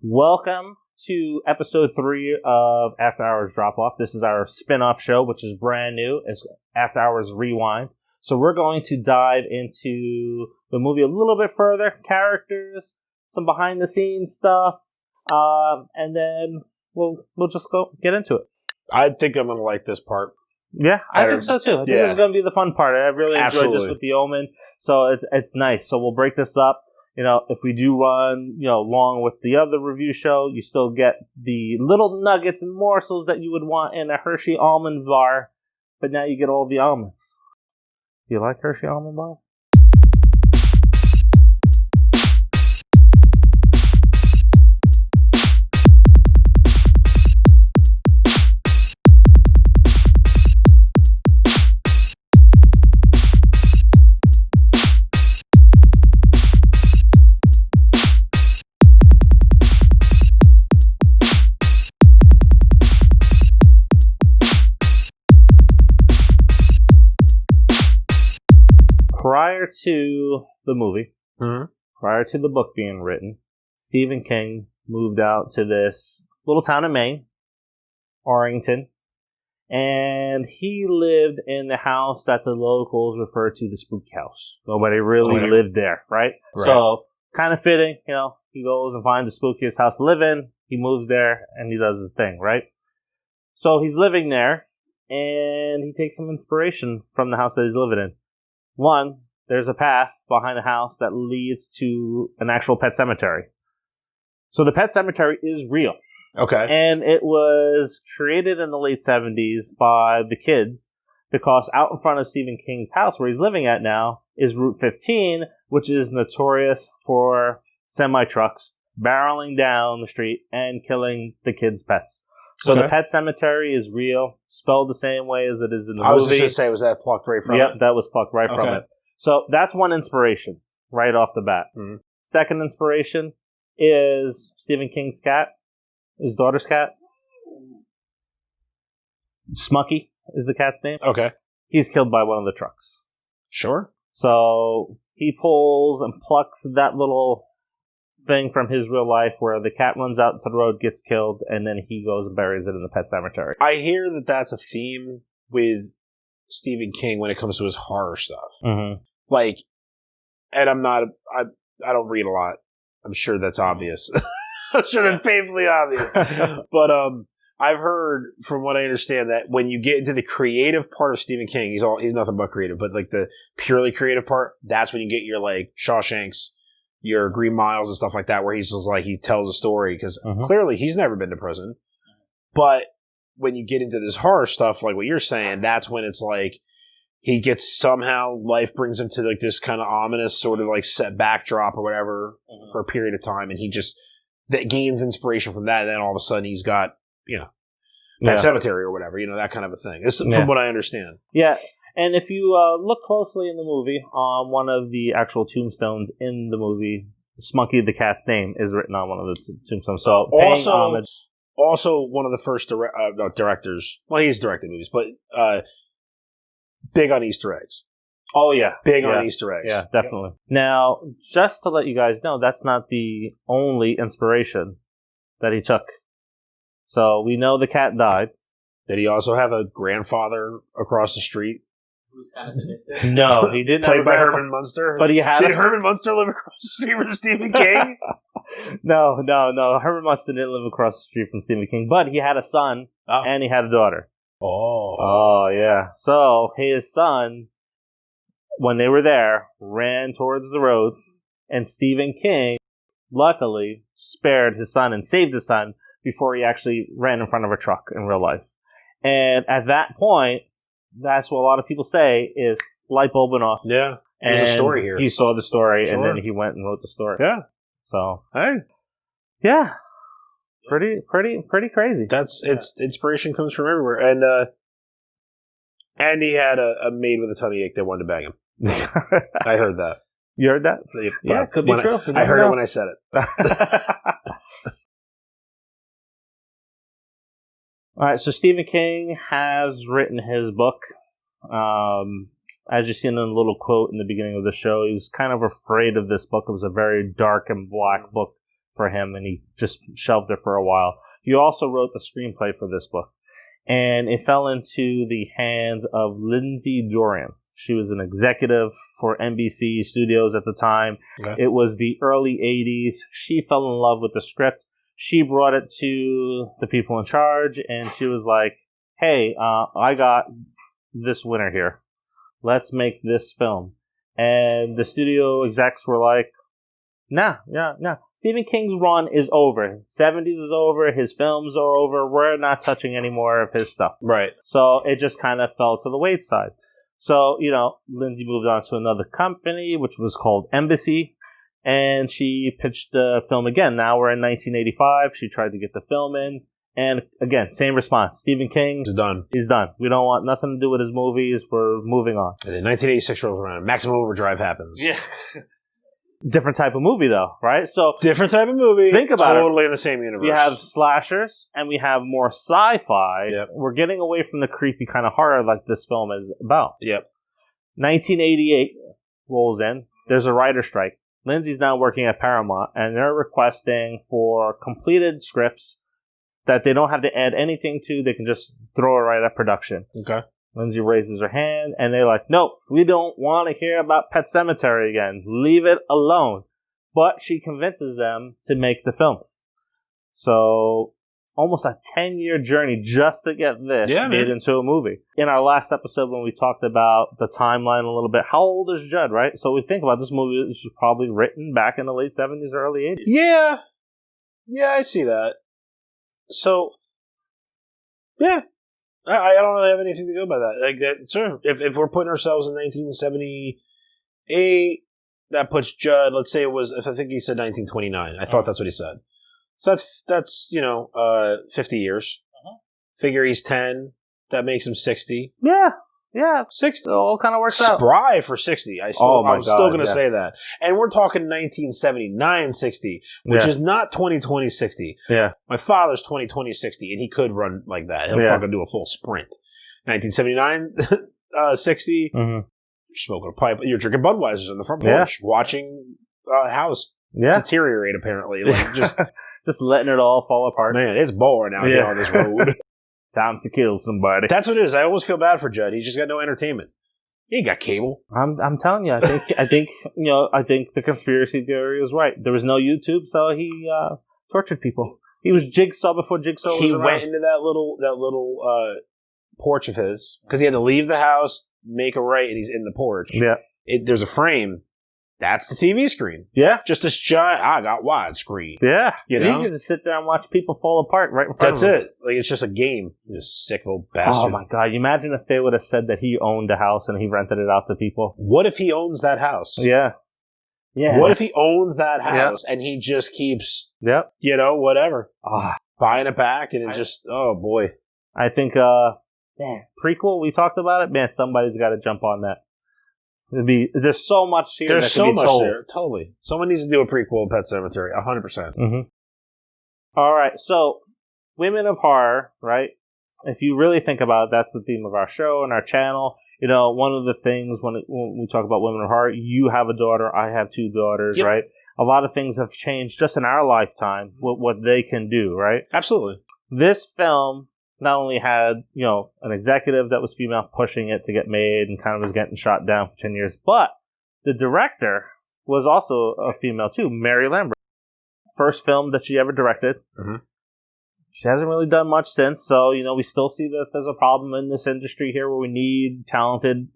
Welcome to episode 3 of Afterhours Drop Off. This is our spin-off show, which is brand new. It's Afterhours Rewind. So we're going to dive into the movie a little bit further, characters, some behind-the-scenes stuff, and then we'll just get into it. I think I'm going to like this part. Yeah, I think so too. I think this is going to be the fun part. I really enjoyed this with the Omen, so it's nice. So we'll break this up. You know, if we do run, long with the other review show, you still get the little nuggets and morsels that you would want in a Hershey almond bar, but now you get all the almonds. Do you like Hershey almond bar? Prior to the movie, prior to the book being written, Stephen King moved out to this little town in Maine, Orrington, and he lived in the house that the locals refer to the spooky house. Nobody really lived there, right? So, kind of fitting, he goes and finds the spookiest house to live in, he moves there, and he does his thing, right? So, he's living there, and he takes some inspiration from the house that he's living in. One, there's a path behind the house that leads to an actual pet cemetery. So the pet cemetery is real. Okay. And it was created in the late 70s by the kids because out in front of Stephen King's house, where he's living at now, is Route 15, which is notorious for semi-trucks barreling down the street and killing the kids' pets. So the pet cemetery is real, spelled the same way as it is in the movie. I was just going to say, was that plucked right from it? Yep, that was plucked right from it. So that's one inspiration, right off the bat. Mm-hmm. Second inspiration is Stephen King's cat, his daughter's cat. Smucky is the cat's name. Okay. He's killed by one of the trucks. Sure. So he pulls and plucks that little thing from his real life where the cat runs out into the road, gets killed, and then he goes and buries it in the pet cemetery. I hear that that's a theme with Stephen King when it comes to his horror stuff. Mm-hmm. And I don't read a lot. I'm sure that's obvious. I'm sure that's painfully obvious. But I've heard, from what I understand, that when you get into the creative part of Stephen King, he's nothing but creative, but the purely creative part, that's when you get your Shawshanks, your Green Miles and stuff like that, where he's just he tells a story, because clearly he's never been to prison. But when you get into this horror stuff, like what you're saying, that's when it's he gets life brings him to this kind of ominous sort of set backdrop or whatever for a period of time, and he just gains inspiration from that, and then all of a sudden he's got, that cemetery or whatever, that kind of a thing. It's from what I understand. Yeah. And if you look closely in the movie, on one of the actual tombstones in the movie, Smunky the cat's name is written on one of the tombstones. So also one of the first directors. Well, he's directed movies, but big on Easter eggs. Oh yeah, big on Easter eggs. Yeah, definitely. Yep. Now, just to let you guys know, that's not the only inspiration that he took. So we know the cat died. Did he also have a grandfather across the street? Who's kind of sadistic? No, he didn't. Played by Herman Munster? But he had. Did Herman Munster live across the street from Stephen King? No. Herman Munster didn't live across the street from Stephen King, but he had a son and he had a daughter. Oh, yeah. So his son, when they were there, ran towards the road, and Stephen King, luckily, spared his son and saved his son before he actually ran in front of a truck in real life. And at that point, that's what a lot of people say is light bulb went off. Yeah. There's a story here. He saw the story, and then he went and wrote the story. Yeah. So, hey. Yeah. Pretty crazy. It's inspiration comes from everywhere. And he had a maid with a tummy ache that wanted to bang him. I heard that. You heard that? Yeah, it could be true. I heard it when I said it. All right, so Stephen King has written his book. As you see in a little quote in the beginning of the show, he was kind of afraid of this book. It was a very dark and black book for him, and he just shelved it for a while. He also wrote the screenplay for this book, and it fell into the hands of Lindsay Dorian. She was an executive for NBC Studios at the time. Okay. It was the early 80s. She fell in love with the script. She brought it to the people in charge, and she was like, hey, I got this winner here. Let's make this film. And the studio execs were like, nah. Stephen King's run is over. 70s is over. His films are over. We're not touching any more of his stuff. Right. So it just kind of fell to the wayside. So, Lindsay moved on to another company, which was called Embassy, and she pitched the film again. Now we're in 1985. She tried to get the film in, and again, same response. Stephen King is done. He's done. We don't want nothing to do with his movies. We're moving on. And then 1986 rolls around. Maximum Overdrive happens. Yeah. Different type of movie, though, right? So different type of movie. Think about totally in the same universe. We have slashers, and we have more sci-fi. Yep. We're getting away from the creepy kind of horror like this film is about. Yep. 1988 rolls in. There's a writer strike. Lindsay's now working at Paramount, and they're requesting for completed scripts that they don't have to add anything to. They can just throw it right at production. Okay. Lindsay raises her hand, and they're like, nope, we don't want to hear about Pet Sematary again. Leave it alone. But she convinces them to make the film. So, almost a 10-year journey just to get this made into a movie. In our last episode, when we talked about the timeline a little bit, how old is Judd, right? So we think about this movie, this was probably written back in the late 70s, early 80s. Yeah. Yeah, I see that. So, yeah. I don't really have anything to go by that. Like that, sure. If we're putting ourselves in 1978, that puts Judd. Let's say it was. If I think he said 1929. I thought that's what he said. So that's 50 years. Figure he's 10. That makes him 60. Yeah. 60. It all kind of works out. Spry for 60. I'm still going to say that. And we're talking 1979 60, which is not 2020 60. Yeah. My father's 2020 60, and he could run like that. He'll fucking do a full sprint. 1979 60, you're smoking a pipe. You're drinking Budweiser's on the front porch, watching a house deteriorate, apparently. Like just letting it all fall apart. Man, it's boring out here on this road. Time to kill somebody. That's what it is. I always feel bad for Judd. He's just got no entertainment. He ain't got cable. I'm telling you. I think the conspiracy theory is right. There was no YouTube, so he tortured people. He was Jigsaw before Jigsaw was around. He went into that little porch of his because he had to leave the house, make a right, and he's in the porch. Yeah. There's a frame. That's the TV screen. Yeah. Just this giant, I got widescreen. Yeah. You know? You can just sit there and watch people fall apart right in front of him. That's it. Like, it's just a game. You sick little bastard. Oh, my God. You imagine if they would have said that he owned a house and he rented it out to people. What if he owns that house? Yeah. What if he owns that house and he just keeps, whatever, buying it back and it just, oh, boy. I think, prequel, we talked about it. Man, somebody's got to jump on that. There's so much here. There's so much there. Totally. Someone needs to do a prequel of Pet Sematary. 100%. Mm-hmm. All right. So, women of horror, right? If you really think about it, that's the theme of our show and our channel. One of the things when we talk about women of horror, you have a daughter, I have two daughters, right? A lot of things have changed just in our lifetime with what they can do, right? Absolutely. This film not only had, an executive that was female pushing it to get made and kind of was getting shot down for 10 years, but the director was also a female too, Mary Lambert. First film that she ever directed. Mm-hmm. She hasn't really done much since, so, we still see that there's a problem in this industry here where we need talented,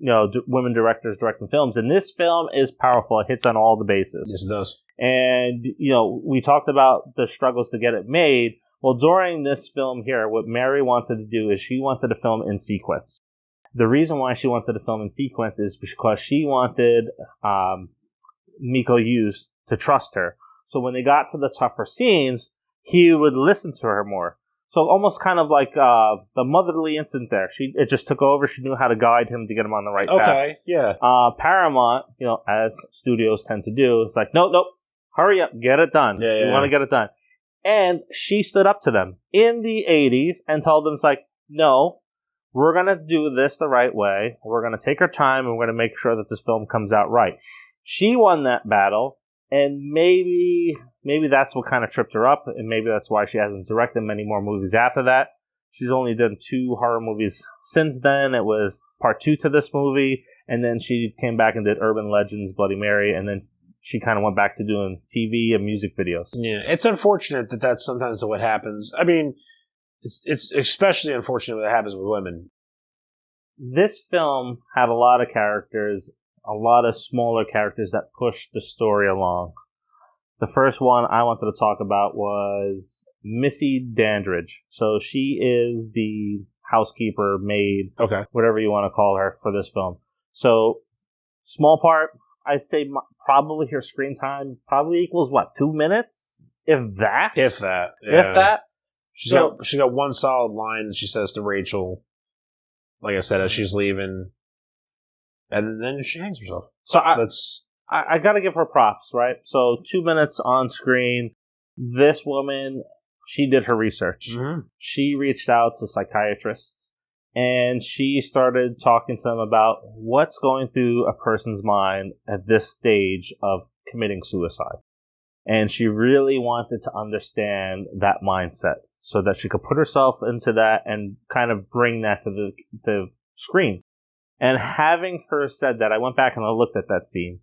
women directors directing films. And this film is powerful. It hits on all the bases. Yes, it does. And, we talked about the struggles to get it made. Well, during this film here, what Mary wanted to do is she wanted to film in sequence. The reason why she wanted to film in sequence is because she wanted Miko Hughes to trust her. So when they got to the tougher scenes, he would listen to her more. So almost kind of like the motherly instinct there. It just took over. She knew how to guide him to get him on the right path. Okay, yeah. Paramount, as studios tend to do, it's like, nope, hurry up, get it done. Yeah, want to get it done. And she stood up to them in the 80s and told them, it's like, no, we're going to do this the right way. We're going to take our time and we're going to make sure that this film comes out right. She won that battle. And maybe that's what kind of tripped her up, and maybe that's why she hasn't directed many more movies after that. She's only done 2 horror movies since then. It was part 2 to this movie, and then she came back and did Urban Legends, Bloody Mary, and then she kind of went back to doing TV and music videos. Yeah, it's unfortunate that that's sometimes what happens. I mean, it's especially unfortunate when that happens with women. This film had a lot of characters, a lot of smaller characters that pushed the story along. The first one I wanted to talk about was Missy Dandridge. So she is the housekeeper, maid, whatever you want to call her for this film. So, small part, I'd say probably her screen time probably equals, 2 minutes? If that? If that. Yeah. If that? She's got one solid line that she says to Rachel, like I said, as she's leaving, and then she hangs herself. So I got to give her props, right? So 2 minutes on screen. This woman, she did her research. Mm-hmm. She reached out to psychiatrists, and she started talking to them about what's going through a person's mind at this stage of committing suicide. And she really wanted to understand that mindset so that she could put herself into that and kind of bring that to the screen. And having her said that, I went back and I looked at that scene.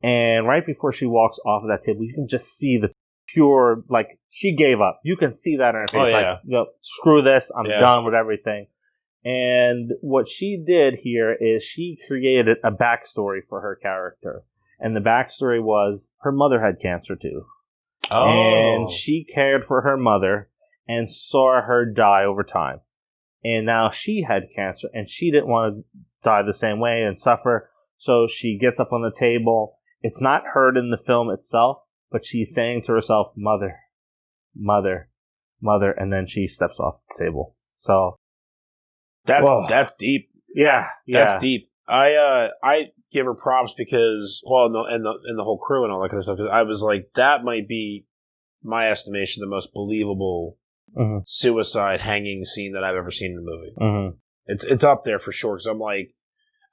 And right before she walks off of that table, you can just see the pure, like, she gave up. You can see that in her face. Oh, yeah. Like, screw this. I'm done with everything. And what she did here is she created a backstory for her character. And the backstory was her mother had cancer too. Oh. And she cared for her mother and saw her die over time. And now she had cancer and she didn't want to die the same way and suffer. So she gets up on the table. It's not heard in the film itself, but she's saying to herself, mother, mother, mother, and then she steps off the table. So that's deep. Yeah. That's deep. I give her props because, and the whole crew and all that kind of stuff, because I was like, that might be my estimation the most believable suicide hanging scene that I've ever seen in a movie. Mm-hmm. It's up there for sure, because I'm like,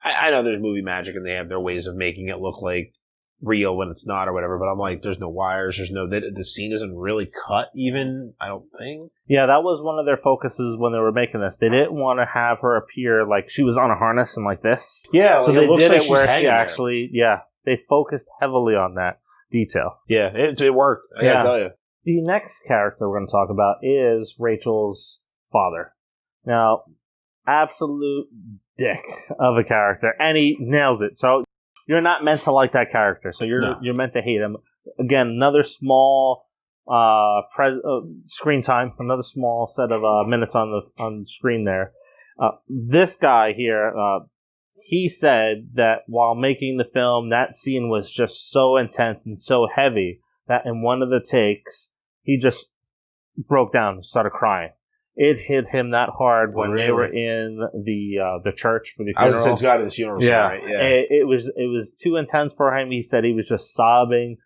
I know there's movie magic and they have their ways of making it look like real when it's not or whatever, but I'm like, there's no wires, the scene isn't really cut even, I don't think. Yeah, that was one of their focuses when they were making this. They didn't want to have her appear like she was on a harness and like this. Yeah, so they did it where she actually, they focused heavily on that detail. Yeah, it worked, I gotta tell you. The next character we're going to talk about is Rachel's father. Now, absolute dick of a character, and he nails it. So you're not meant to like that character, so you're meant to hate him. Again, another small screen time, another small set of minutes on the screen there. This guy here, he said that while making the film, that scene was just so intense and so heavy that in one of the takes, he just broke down and started crying. It hit him that hard when they were in the church for the funeral. I was got his funeral, right? Yeah. It was too intense for him. He said he was just sobbing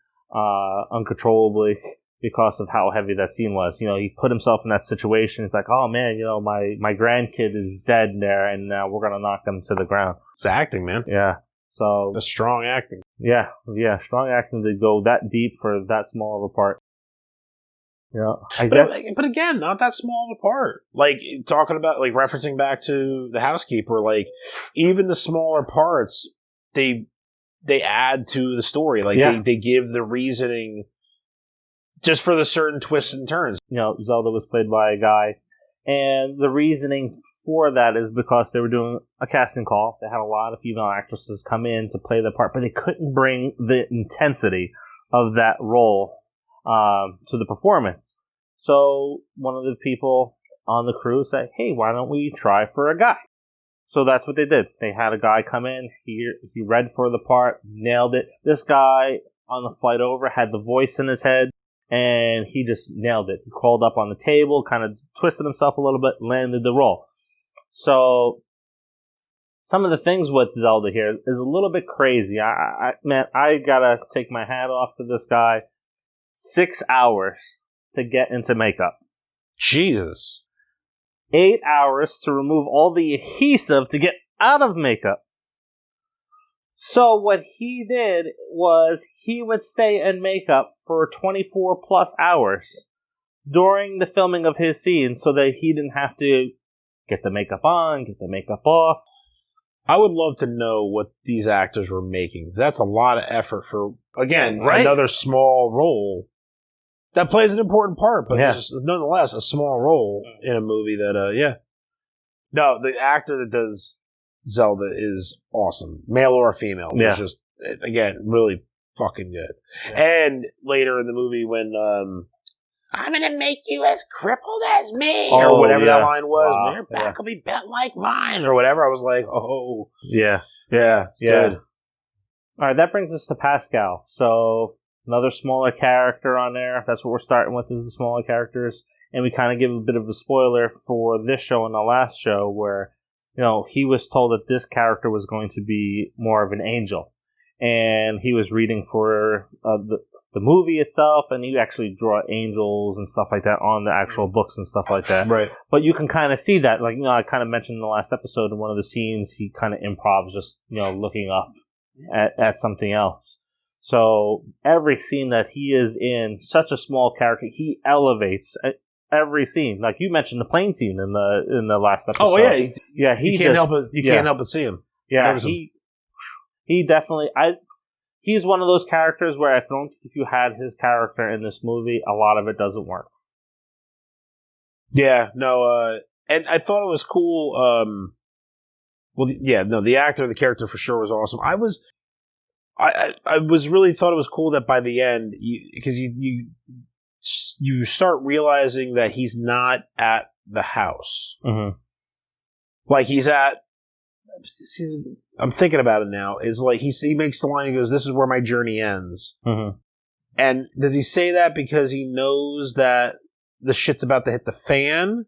uncontrollably because of how heavy that scene was. You know, he put himself in that situation. He's like, oh man, my grandkid is dead there, and now we're gonna knock them to the ground. It's acting, man. Yeah. So that's strong acting. Yeah, strong acting to go that deep for that small of a part. I guess. But again, not that small of a part. Like, talking about, like, referencing back to the housekeeper, like, even the smaller parts, they add to the story. Like, they give the reasoning just for the certain twists and turns. Zelda was played by a guy, and the reasoning for that is because they were doing a casting call. They had a lot of female actresses come in to play the part, but they couldn't bring the intensity of that role to the performance. So one of the people on the crew said, hey, why don't we try for a guy? So that's what they did. They had a guy come in. He read for the part, nailed it. This guy on the flight over had the voice in his head, and he just nailed it. He crawled up on the table, kind of twisted himself a little bit, landed the role. So some of the things with Zelda here is a little bit crazy. I gotta take my hat off to this guy. 6 hours to get into makeup. Jesus. 8 hours to remove all the adhesive to get out of makeup. So what he did was he would stay in makeup for 24 plus hours during the filming of his scenes so that he didn't have to get the makeup on, get the makeup off. I would love to know what these actors were making. That's a lot of effort for, again, Right? another small role that plays an important part, but it's nonetheless a small role in a movie that, No, the actor that does Zelda is awesome. Male or female. Yeah. It's just, again, really fucking good. Yeah. And later in the movie when, I'm going to make you as crippled as me, or whatever that line was. Wow. Your back will be bent like mine, or whatever. I was like, oh. Yeah. Yeah. Good. All right, that brings us to Pascal. So, another smaller character on there. That's what we're starting with, is the smaller characters. And we kind of give a bit of a spoiler for this show and the last show where, he was told that this character was going to be more of an angel. And he was reading for the movie itself, and you actually draw angels and stuff like that on the actual books and stuff like that. Right. But you can kind of see that. Like, I kind of mentioned in the last episode in one of the scenes, he kind of improvs just, looking up at something else. So every scene that he is in, such a small character, he elevates every scene. Like you mentioned the plane scene in the last episode. Oh yeah, he can't help but see him. Yeah, he definitely. He's one of those characters where I don't think if you had his character in this movie, a lot of it doesn't work. Yeah, no, and I thought it was cool. The actor, the character for sure was awesome. I was really thought it was cool that by the end, because you start realizing that he's not at the house. Mm-hmm. Like he's at. I'm thinking about it now. Is like he makes the line. He goes, "This is where my journey ends." Mm-hmm. And does he say that because he knows that the shit's about to hit the fan,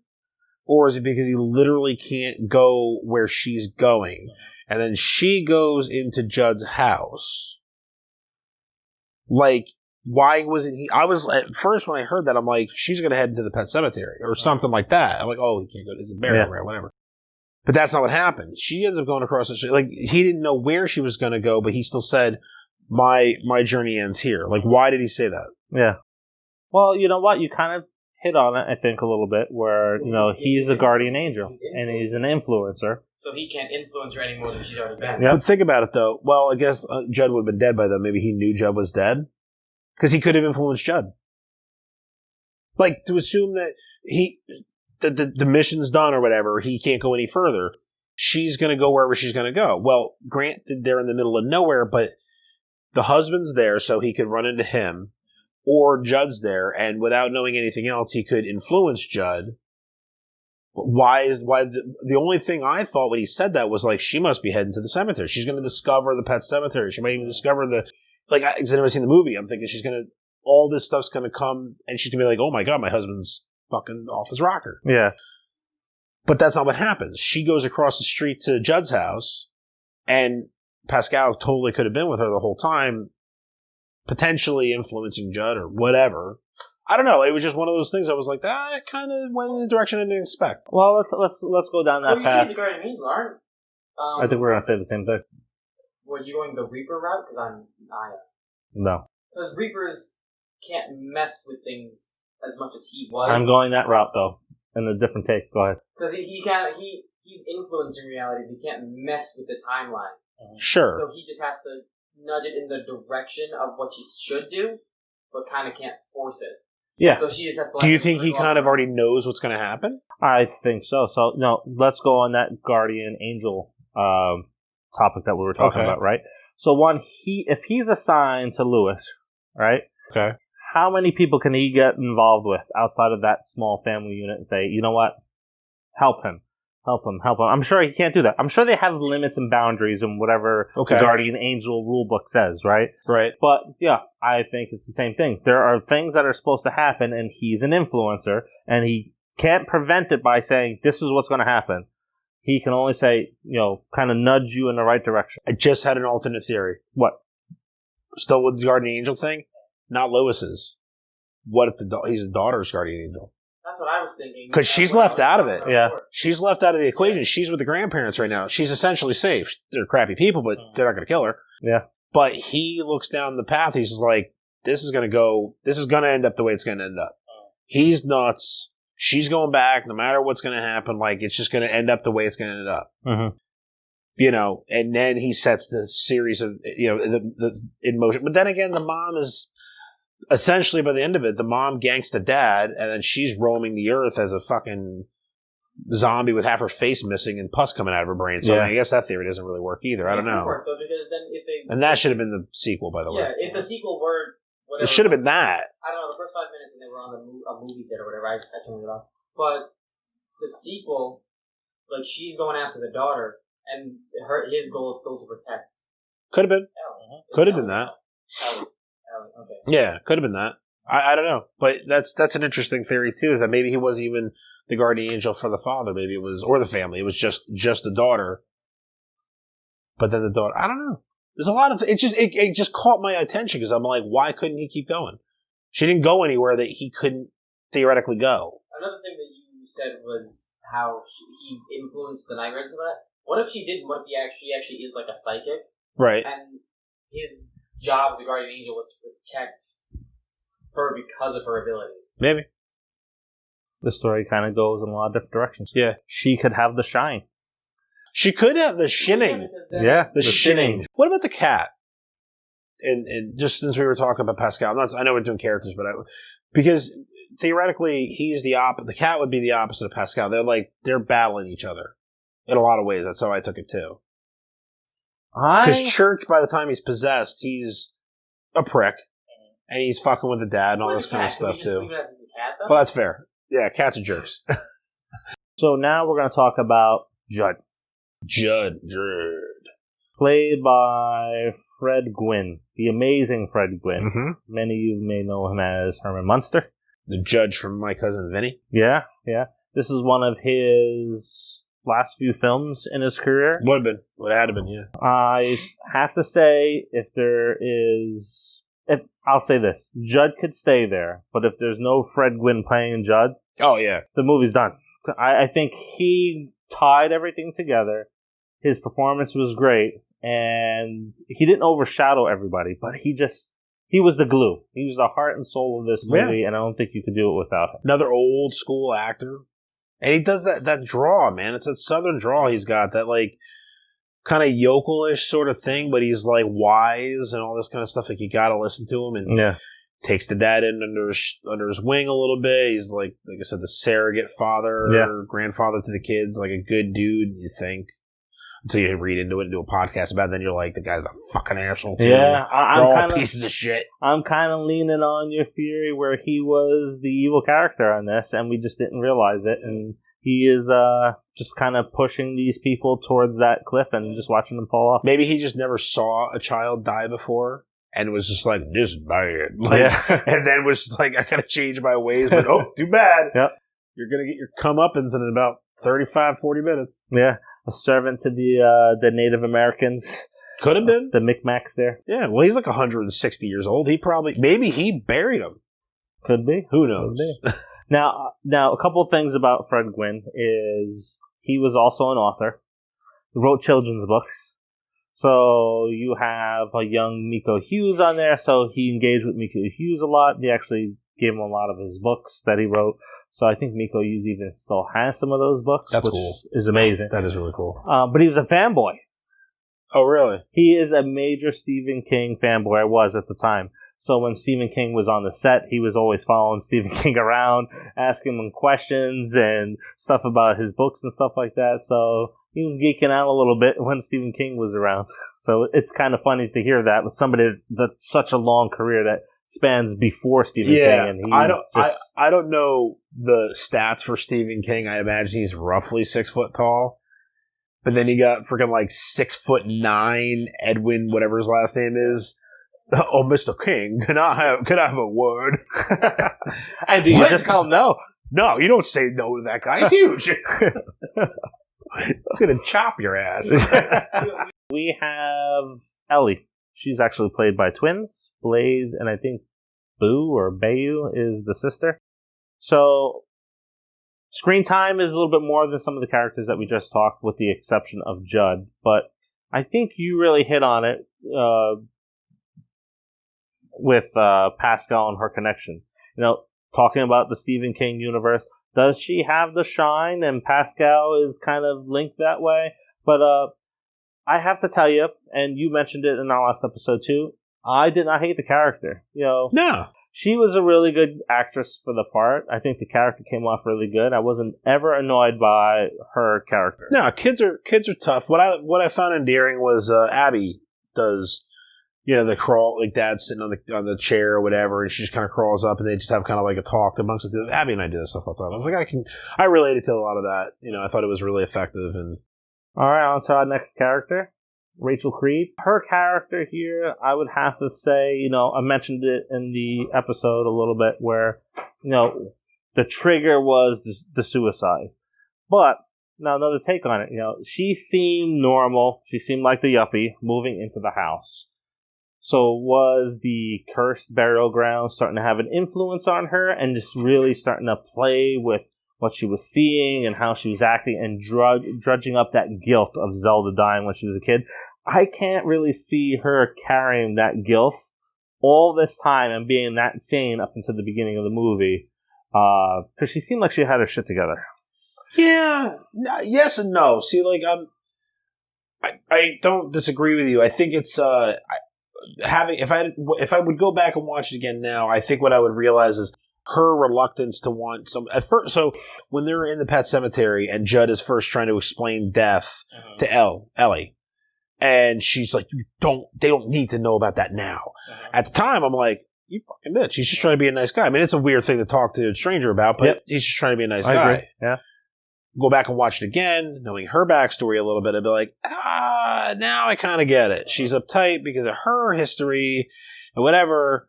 or is it because he literally can't go where she's going? And then she goes into Judd's house. Like, why wasn't he? I was at first when I heard that, I'm like, she's going to head into the Pet Sematary or something like that. I'm like, oh, he can't go. It's a burial ground, whatever. But that's not what happened. She ends up going across the street. Like, he didn't know where she was going to go, but he still said, my journey ends here. Like, why did he say that? Yeah. Well, you know what? You kind of hit on it, I think, a little bit, where, he's a guardian angel, and he's an influencer. So he can't influence her any more than she's already been. Yep. But think about it, though. Well, I guess Judd would have been dead by then. Maybe he knew Judd was dead. Because he could have influenced Judd. Like, to assume that the mission's done or whatever, he can't go any further. She's going to go wherever she's going to go. Well, granted, they're in the middle of nowhere, but the husband's there so he could run into him, or Judd's there, and without knowing anything else, he could influence Judd. The only thing I thought when he said that was like, she must be heading to the cemetery. She's going to discover the Pet Sematary. She might even discover because I've never seen the movie. I'm thinking all this stuff's going to come, and she's going to be like, oh my God, my husband's fucking off his rocker. Yeah. But that's not what happens. She goes across the street to Judd's house, and Pascal totally could have been with her the whole time, potentially influencing Judd or whatever. I don't know. It was just one of those things I was like, it kind of went in a direction I didn't expect. Well, let's go down that path. You see the guardian angel, aren't? I think we're going to say the same thing. Were you going the Reaper route? Because I'm Naya. No. Because Reapers can't mess with things as much as he was. I'm going that route, though. In a different take. Go ahead. Because he's influencing reality, but he can't mess with the timeline. Sure. So he just has to nudge it in the direction of what she should do, but kind of can't force it. Yeah. So she just has to. Do you think he kind of already knows what's going to happen? I think so. So, no, let's go on that guardian angel topic that we were talking about, right? So, one, if he's assigned to Lewis, right? Okay. How many people can he get involved with outside of that small family unit and say, you know what? Help him. I'm sure he can't do that. I'm sure they have limits and boundaries and whatever the Guardian Angel rulebook says, right? Right. But, yeah, I think it's the same thing. There are things that are supposed to happen, and he's an influencer, and he can't prevent it by saying, this is what's going to happen. He can only say, kind of nudge you in the right direction. I just had an alternate theory. What? Still with the Guardian Angel thing? Not Lewis's. What if he's the daughter's Guardian Angel? That's what I was thinking. Because she's left out of it. Yeah. She's left out of the equation. She's with the grandparents right now. She's essentially safe. They're crappy people, but they're not going to kill her. Yeah. But he looks down the path. He's just like, this is going to end up the way it's going to end up. He's nuts. She's going back no matter what's going to happen. Like, it's just going to end up the way it's going to end up. Mm-hmm. You know, and then he sets the series of, you know, the in motion. But then again, the mom is essentially, by the end of it, the mom ganks the dad, and then she's roaming the earth as a fucking zombie with half her face missing and pus coming out of her brain. So I guess that theory doesn't really work either. I don't know. Work, though, because then and that should have been the sequel, by the way. Yeah, if the sequel were whatever, it should have been that. I don't know, the first 5 minutes and they were on a movie set or whatever, I turned it off. But the sequel, like, she's going after the daughter, and his goal is still to protect. Could have been. Could have been that. Ellie. Okay. Yeah, could have been that. I don't know. But that's an interesting theory, too, is that maybe he wasn't even the guardian angel for the father. Maybe it was, or the family. It was just the daughter. But then the daughter, I don't know. There's a lot of, it just caught my attention because I'm like, why couldn't he keep going? She didn't go anywhere that he couldn't theoretically go. Another thing that you said was how he influenced the nightmares of that. What if she didn't? What if he actually is like a psychic? Right. And his job as a guardian angel was to protect her because of her abilities. Maybe. The story kind of goes in a lot of different directions. Yeah. She could have the shine. She could have the shinning. Yeah, the shinning. What about the cat? And just since we were talking about Pascal, I know we're doing characters, but because theoretically he's the cat would be the opposite of Pascal. They're battling each other in a lot of ways. That's how I took it too. Because Church, by the time he's possessed, he's a prick, and he's fucking with the dad and all this kind of stuff too. Well, that's fair. Yeah, cats are jerks. So now we're going to talk about Judd. Judd. Played by Fred Gwynne, the amazing Fred Gwynne. Mm-hmm. Many of you may know him as Herman Munster. The judge from My Cousin Vinny. Yeah. This is one of his last few films in his career. Would have been. Would have been, yeah. I have to say, I'll say this. Judd could stay there, but if there's no Fred Gwynne playing Judd, oh yeah, the movie's done. I think he tied everything together. His performance was great, and he didn't overshadow everybody, but he was the glue. He was the heart and soul of this movie, and I don't think you could do it without him. Another old school actor. And he does that draw, man. It's that southern draw he's got, that like kind of yokelish sort of thing, but he's like wise and all this kind of stuff. Like, you gotta listen to him, and takes the dad in under his wing a little bit. He's like I said, the surrogate father or grandfather to the kids, like a good dude, you think. Until you read into it and do a podcast about it, then you're like, the guy's a fucking asshole too. Yeah, I'm all pieces of shit. I'm kind of leaning on your theory where he was the evil character on this, and we just didn't realize it. And he is just kind of pushing these people towards that cliff and just watching them fall off. Maybe he just never saw a child die before and was just like, this is bad. And then was just like, I gotta change my ways, but too bad. Yep. You're gonna get your comeuppance in about 35, 40 minutes. Yeah. A servant to the Native Americans. Could have been. The Micmacs there. Yeah, well, he's like 160 years old. Maybe he buried him. Could be. Who knows? Could be. Now, a couple of things about Fred Gwynne is he was also an author. He wrote children's books. So you have a young Miko Hughes on there. So he engaged with Miko Hughes a lot. He actually gave him a lot of his books that he wrote. So I think Miko Hughes even still has some of those books. That's which cool. Is amazing. That is really cool. But he was a fanboy. Oh, really? He is a major Stephen King fanboy. I was at the time. So when Stephen King was on the set, he was always following Stephen King around, asking him questions and stuff about his books and stuff like that. So he was geeking out a little bit when Stephen King was around. So it's kind of funny to hear that with somebody that's such a long career that spans before Stephen King. And I don't know the stats for Stephen King. I imagine he's roughly 6 foot tall. But then you got freaking like 6'9" Edwin, whatever his last name is. Oh, Mr. King, can I have a word? And do you just tell him no? No, you don't say no to that guy. He's huge. He's gonna chop your ass. We have Ellie. She's actually played by twins, Blaze, and I think Boo or Bayu is the sister. So Screen time is a little bit more than some of the characters that we just talked, with the exception of Judd. But I think you really hit on it with Pascal and her connection. You know, talking about the Stephen King universe, does she have the shine? And Pascal is kind of linked that way. But I have to tell you, and you mentioned it in our last episode too, I did not hate the character. You know, no. She was a really good actress for the part. I think the character came off really good. I wasn't ever annoyed by her character. No, kids are tough. What I found endearing was Abby does, you know, the crawl, like Dad's sitting on the chair or whatever, and she just kind of crawls up, and they just have kind of like a talk amongst the Abby and I did stuff like that. I was like, I related to a lot of that. You know, I thought it was really effective. And all right, on to our next character. Rachel Creed. Her character here, I would have to say, you know, I mentioned it in the episode a little bit where, you know, the trigger was the suicide. But, now another take on it, you know, she seemed normal. She seemed like the yuppie moving into the house. So was the cursed burial ground starting to have an influence on her and just really starting to play with what she was seeing and how she was acting and drudging up that guilt of Zelda dying when she was a kid? I can't really see her carrying that guilt all this time and being that sane up until the beginning of the movie, because she seemed like she had her shit together. Yeah, yes and no. See, like I don't disagree with you. I think it's if I would go back and watch it again now, I think what I would realize is her reluctance to want some at first. So when they're in the Pet Sematary and Judd is first trying to explain death to Ellie, and she's like, they don't need to know about that now. At the time, I'm like, you fucking bitch. He's just trying to be a nice guy. I mean, it's a weird thing to talk to a stranger about, but he's just trying to be a nice guy. Agree. Yeah. Go back and watch it again, knowing her backstory a little bit, I'd be like, now I kind of get it. She's uptight because of her history and whatever.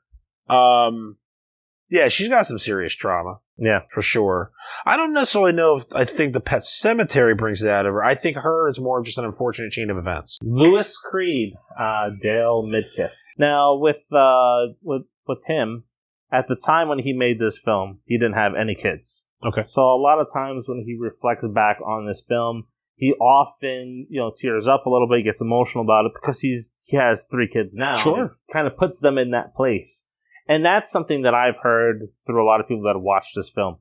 Yeah, she's got some serious trauma. Yeah, for sure. I don't necessarily know if I think the Pet Sematary brings that out of her. I think her is more of just an unfortunate chain of events. Lewis Creed, Dale Midkiff. Now, with him, at the time when he made this film, he didn't have any kids. Okay. So a lot of times when he reflects back on this film, he often, you know, tears up a little bit, gets emotional about it because he has 3 kids now. Sure. Kind of puts them in that place. And that's something that I've heard through a lot of people that have watched this film.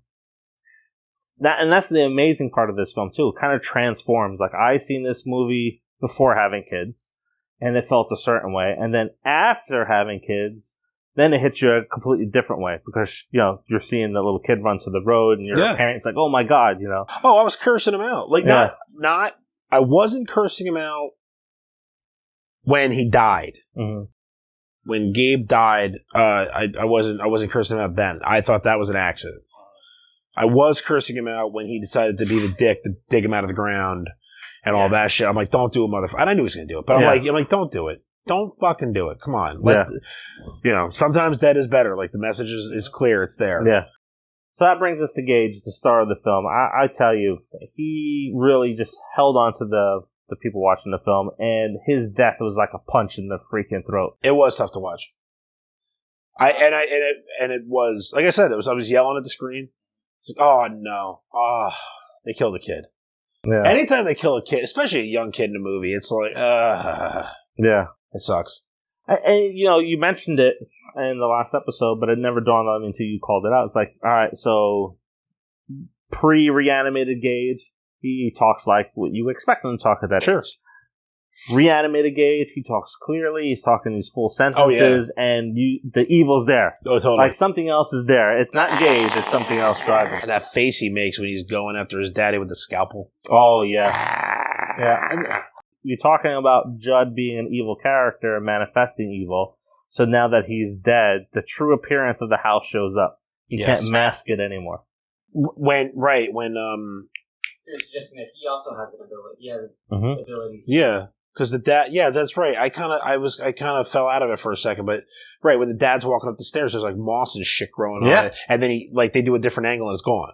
That's the amazing part of this film, too. It kind of transforms. Like, I seen this movie before having kids, and it felt a certain way. And then after having kids, then it hits you a completely different way. Because, you know, you're seeing the little kid run to the road, and your parents like, oh my God, you know. Oh, I was cursing him out. Like, I wasn't cursing him out when he died. Mm-hmm. When Gabe died, I wasn't cursing him out then. I thought that was an accident. I was cursing him out when he decided to be the dick to dig him out of the ground and all that shit. I'm like, don't do it, motherfucker. And I knew he was going to do it, but I'm like, don't do it. Don't fucking do it. Come on. You know, sometimes that is better. Like, the message is clear. It's there. Yeah. So that brings us to Gage, the star of the film. I tell you, he really just held on to the people watching the film, and his death was like a punch in the freaking throat. It was tough to watch. It was, like I said, I was yelling at the screen. It's like, oh no, they killed a kid. Yeah. Anytime they kill a kid, especially a young kid in a movie, it's like, yeah, it sucks. And you know, you mentioned it in the last episode, but it never dawned on me until you called it out. It's like, all right, so pre-reanimated Gage, he talks like what you expect him to talk at that age. Reanimated Gage, he talks clearly. He's talking these full sentences, and the evil's there. Oh, totally. Like, something else is there. It's not Gage, it's something else driving. And that face he makes when he's going after his daddy with the scalpel. Oh, yeah. Yeah. And you're talking about Judd being an evil character, manifesting evil. So now that he's dead, the true appearance of the house shows up. You can't mask it anymore. When you're suggesting that he also has an ability. He has abilities. Yeah. Because the dad, that's right. I kind of fell out of it for a second, but right when the dad's walking up the stairs, there's like moss and shit growing on it, and then they do a different angle and it's gone.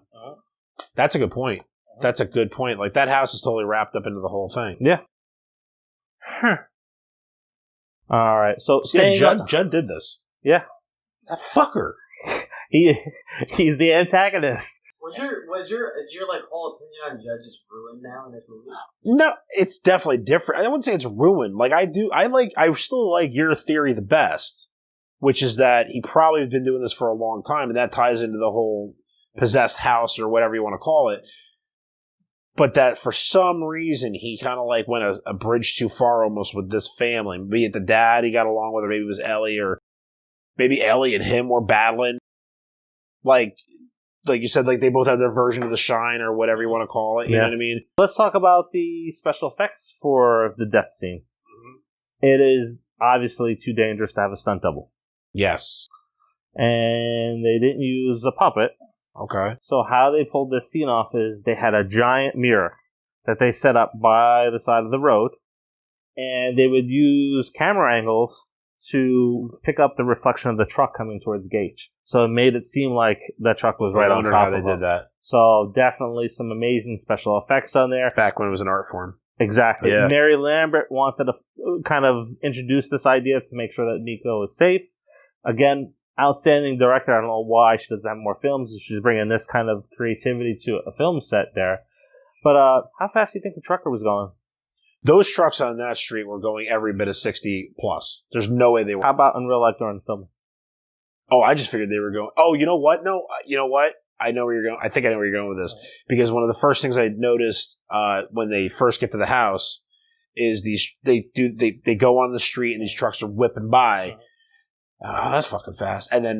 That's a good point. That's a good point. Like, that house is totally wrapped up into the whole thing. Yeah. All right. So Judd did this. Yeah. That fucker. He's the antagonist. Is your like whole opinion on Judge ruined now in this movie? No, it's definitely different. I wouldn't say it's ruined. Like I still like your theory the best, which is that he probably has been doing this for a long time, and that ties into the whole possessed house or whatever you want to call it. But that for some reason he kind of like went a bridge too far almost with this family. Be it the dad he got along with, or maybe it was Ellie, or maybe Ellie and him were battling. Like you said, like they both have their version of the Shine or whatever you want to call it. You know what I mean? Let's talk about the special effects for the death scene. Mm-hmm. It is obviously too dangerous to have a stunt double. Yes. And they didn't use a puppet. Okay. So how they pulled this scene off is they had a giant mirror that they set up by the side of the road, and they would use camera angles to pick up the reflection of the truck coming towards Gage. So it made it seem like that truck was right on top how of they him. did that. So definitely some amazing special effects on there. Back when it was an art form. Exactly. Yeah. Mary Lambert wanted to kind of introduce this idea to make sure that Nico is safe. Again, outstanding director. I don't know why she doesn't have more films. She's bringing this kind of creativity to a film set there. But how fast do you think the trucker was going? Those trucks on that street were going every bit of 60 plus. There's no way they were. How about in real life during filming? Oh, I just figured they were going. Oh, you know what? No, you know what? I know where you're going. I think I know where you're going with this. Because one of the first things I noticed when they first get to the house is they go on the street and these trucks are whipping by. Oh, that's fucking fast. And then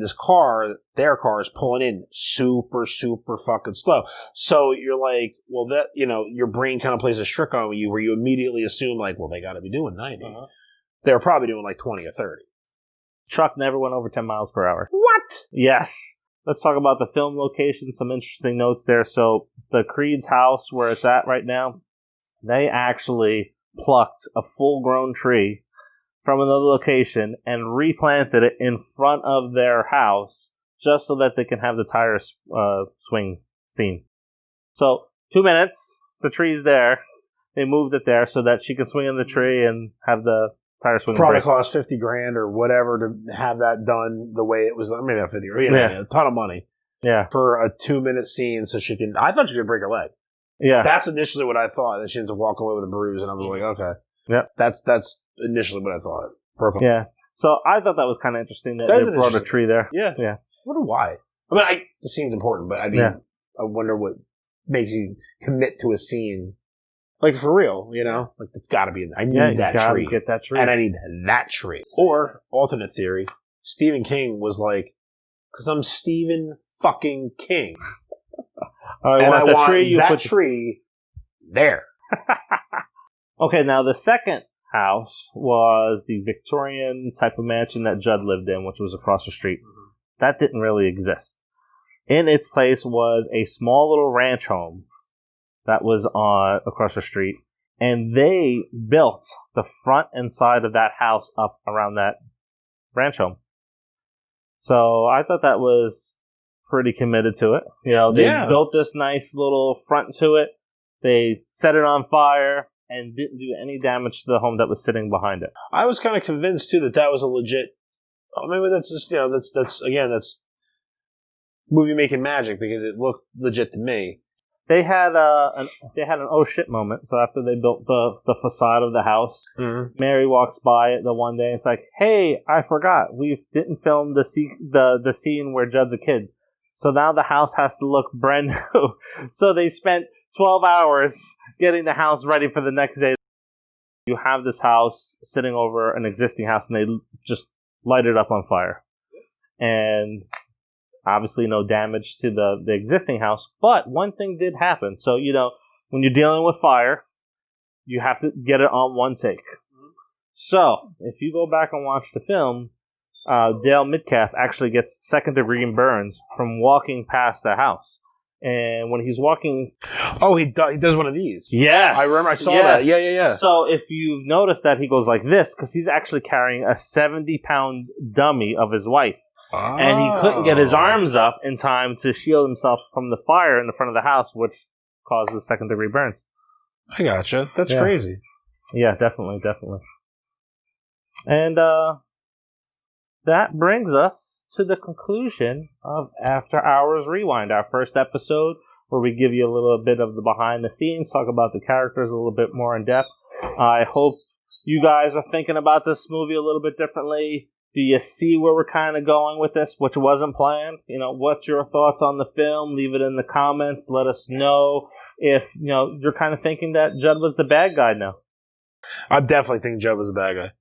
their car is pulling in super, super fucking slow. So you're like, well, that, your brain kind of plays a trick on you where you immediately assume like, well, they got to be doing 90. They were probably doing like 20 or 30. Truck never went over 10 miles per hour. What? Yes. Let's talk about the film location. Some interesting notes there. So the Creed's house where it's at right now, they actually plucked a full-grown tree from another location and replanted it in front of their house just so that they can have the tire swing scene. So 2 minutes, the tree's there. They moved it there so that she can swing in the tree and have the tire swing. Probably cost $50,000 or whatever to have that done the way it was. Maybe not 50 grand. Yeah, a ton of money. Yeah, for a 2-minute scene, so she can. I thought she was gonna break her leg. Yeah, that's initially what I thought. And she ends up walking away with a bruise, and I was like, okay, yeah, that's initially what I thought. Yeah, so I thought that was kind of interesting that they brought a tree there. Yeah. I wonder why. I mean, the scene's important, but I mean, I wonder what makes you commit to a scene. Like, for real, like, it's gotta be in there. I need that tree. Get that tree. And I need that tree. Or, alternate theory, Stephen King was like, because I'm Stephen fucking King. And I want that tree there. Okay, now the second house was the Victorian type of mansion that Judd lived in, which was across the street. Mm-hmm. That didn't really exist. In its place was a small little ranch home that was across the street, and they built the front and side of that house up around that ranch home. So I thought that was pretty committed to it. They built this nice little front to it. They set it on fire and didn't do any damage to the home that was sitting behind it. I was kind of convinced too that was a legit. Oh, maybe that's just that's movie making magic because it looked legit to me. They had an oh shit moment. So after they built the facade of the house, Mary walks by it the one day and it's like, hey, I forgot we didn't film the scene where Judd's a kid. So now the house has to look brand new. So they spent 12 hours getting the house ready for the next day. You have this house sitting over an existing house and they just light it up on fire. And obviously no damage to the existing house. But one thing did happen. So, when you're dealing with fire, you have to get it on one take. So, if you go back and watch the film, Dale Metcalf actually gets second-degree burns from walking past the house. And when he's walking... Oh, he does one of these. Yes. I remember I saw that. Yeah. So if you've noticed that, he goes like this, because he's actually carrying a 70-pound dummy of his wife. Oh. And he couldn't get his arms up in time to shield himself from the fire in the front of the house, which caused the second-degree burns. I gotcha. That's crazy. Yeah, definitely. And that brings us to the conclusion of After Hours Rewind, our first episode where we give you a little bit of the behind the scenes, talk about the characters a little bit more in depth. I hope you guys are thinking about this movie a little bit differently. Do you see where we're kind of going with this, which wasn't planned? What's your thoughts on the film? Leave it in the comments. Let us know if, you're kind of thinking that Judd was the bad guy now. I'm definitely thinking Judd was a bad guy.